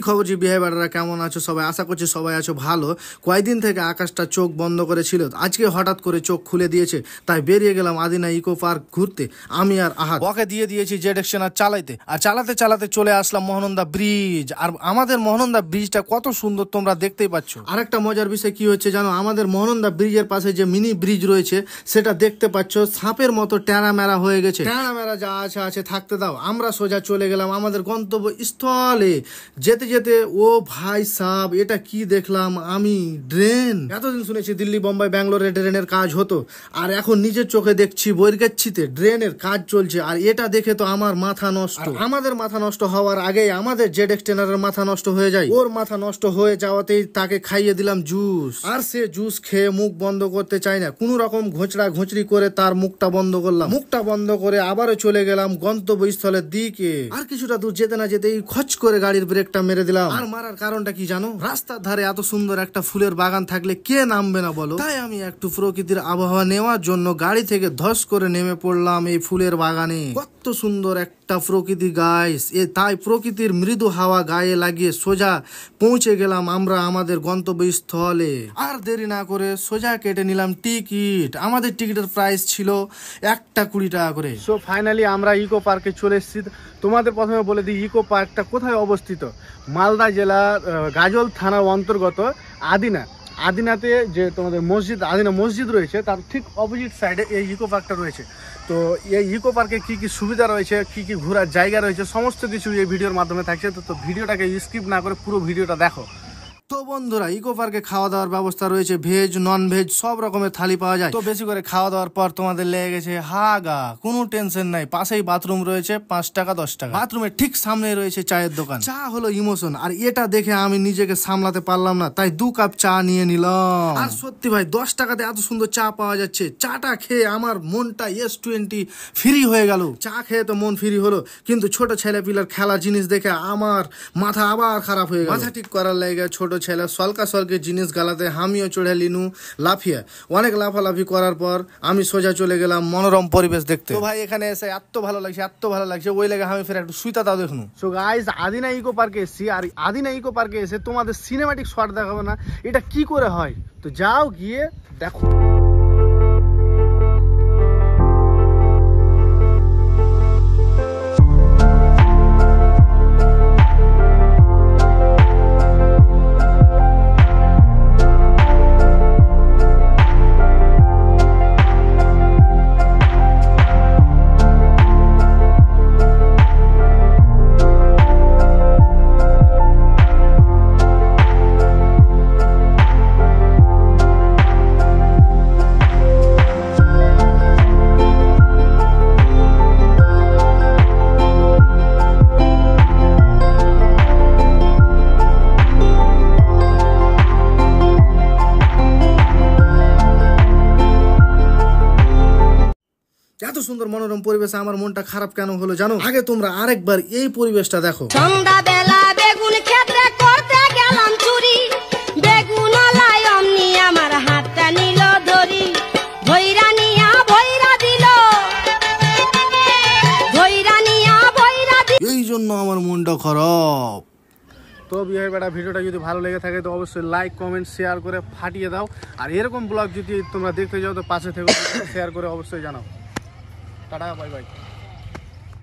খবর জি বিহাই বাড়ারা কেমন আছো সবাই? আশা করছি সবাই আছো ভালো। কয়েকদিন থেকে আকাশটা চোখ বন্ধ করেছিল, আজকে হঠাৎ করে চোখ খুলে দিয়েছে, তাই বেরিয়ে গেলাম আদিনা ইকো পার্ক ঘুরতে। আমি আর আহাদ ওকে দিয়ে দিয়েছি জেড এক্সটেনার চালাইতে, আর চালাতে চালাতে চলে আসলাম মহানন্দা ব্রিজ। আর আমাদের মহানন্দা ব্রিজটা কত সুন্দর তোমরা দেখতেই পাচ্ছ। আরেকটা মজার বিষয় কি হচ্ছে জানো, আমাদের মহানন্দা ব্রিজের পাশে যে মিনি ব্রিজ রয়েছে সেটা দেখতে পাচ্ছ সাপের মতো টেরা মেরা হয়ে গেছে। টেরা মেরা যা আছে থাকতে দাও, আমরা সোজা চলে গেলাম আমাদের গন্তব্য স্থলে। যেতে যেতে ও ভাই সাব, এটা কি দেখলাম আমি, ড্রেন। এতদিন শুনেছি দিল্লি বোম্বাই ব্যাঙ্গালোরে ড্রেনের কাজ হতো, আর এখন নিজের চোখে দেখছি বৈরগাচ্ছিতে ড্রেনের কাজ চলছে। আর এটা দেখে তো আমার মাথা নষ্ট। আমাদের মাথা নষ্ট হওয়ার আগেই আমাদের জেড এক্সটেনারের মাথা নষ্ট হয়ে যায়। ওর মাথা নষ্ট হয়ে যাওয়াতেই তাকে খাইয়ে দিলাম জুস, আর সে জুস খেয়ে মুখ বন্ধ করতে চায় না। কোন রকম ঘোঁচড়া ঘোঁচড়ি করে তার মুখটা বন্ধ করলাম। মুখটা বন্ধ করে আবারও চলে গেলাম গন্তব্যস্থলের দিকে। আর কিছুটা দূর যেতে না যেতেই খচ করে গাড়ির ব্রেকটা মেরে দিলাম। আর মারার কারণটা কি জানো, রাস্তার ধারে এত সুন্দর একটা ফুলের বাগান থাকলে কে নামবে না বলো? তাই আমি একটু প্রকৃতির আবহাওয়া নেওয়ার জন্য গাড়ি থেকে ধস করে নেমে পড়লাম এই ফুলের বাগানে। কত সুন্দর একটা প্রকৃতি গাইস, তাই প্রকৃতির মৃদু হাওয়া গায়ে লাগিয়ে সোজা পৌঁছে গেলাম আমরা আমাদের গন্তব্যস্থলে। আর দেরি না করে সোজা কেটে নিলাম টিকিট। আমাদের টিকিটের প্রাইস ছিল 1 টাকা করে। সো ফাইনালি আমরা ইকো পার্কে চলে এসেছি। তোমাদের প্রথমে বলে দিই ইকো পার্কটা কোথায় অবস্থিত। মালদা জেলার গাজল থানার অন্তর্গত আদিনাতে যে তোমাদের মসজিদ, আদিনা মসজিদ রয়েছে, তার ঠিক অপোজিট সাইডে এই ইকো পার্কটা রয়েছে। তো এই ইকো পার্কে কি কি সুবিধা রয়েছে, কি কি ঘোরার জায়গা রয়েছে, সমস্ত কিছু এই ভিডিওর মাধ্যমে থাকছে। তো ভিডিওটাকে স্কিপ না করে পুরো ভিডিওটা দেখো। তো বন্ধুরা, ইকো পার্কে খাওয়া দাওয়ার ব্যবস্থা রয়েছে, ভেজ নন ভেজ সব রকমের থালি পাওয়া যায়। তো বেশি করে খাওয়া দাওয়ার পর তোমাদের লেগে গেছে হাগা, কোনো টেনশন নাই, পাশেই বাথরুম রয়েছে, 5 টাকা 10 টাকা। বাথরুমের ঠিক সামনে রয়েছে চায়ের দোকান। চা হলো ইমোশন, আর এটা দেখে আমি নিজেকে সামলাতে পারলাম না, তাই 2 কাপ চা নিয়ে নিলাম। আর সত্যি ভাই 10 টাকাতে এত সুন্দর চা পাওয়া যাচ্ছে। চাটা খেয়ে আমার মনটা S20 ফ্রি হয়ে গেল। চা খেয়ে তো মন ফ্রি হলো, কিন্তু ছোট ছেলে পিলার খেলার জিনিস দেখে আমার মাথা আবার খারাপ হয়ে গেল। মাথা ঠিক করার লাগে ছোট ছেলে সলকা সলকে জিনিস গালাতে আমিও চড়ে লিনু লাফিয়ে। অনেক লাফালাফি করার পর আমি সোজা চলে গেলাম মনোরম পরিবেশ দেখতে। তো ভাই এখানে এসে এত ভালো লাগছে ওই লেগে আমি ফের একটু সুইতা তাও দেখুন। সো গাইস, আদিনা ইকো পার্কে এসেছি, আর আদিনা ইকো পার্কে এসে তোমাদের সিনেমাটিক শট দেখাবো না, এটা কি করে হয়? তো যাও গিয়ে দেখো। এত সুন্দর মনোরম পরিবেশে আমার মনটা খারাপ কেন হলো জানো? আগে তোমরা আরেকবার এই পরিবেশটা দেখো। সন্ধ্যাবেলা বেগুন ক্ষেত্রে করতে গেলাম চুরি, বেগুন লাই অমনি আমার হাতটা নিল ধরি, ভৈরা নিয়া ভৈরা দিল, ভৈরা নিয়া ভৈরা দিল। এই জন্য আমার মনটা খারাপ। তো বিহাই বেটা, ভিডিওটা যদি ভালো লেগে থাকে তো অবশ্যই লাইক কমেন্ট শেয়ার করে ফাটিয়ে দাও। আর এরকম ব্লগ যদি তোমরা দেখতে যাও তো পাশে থেকে শেয়ার করে অবশ্যই জানাও। Tata, bye bye.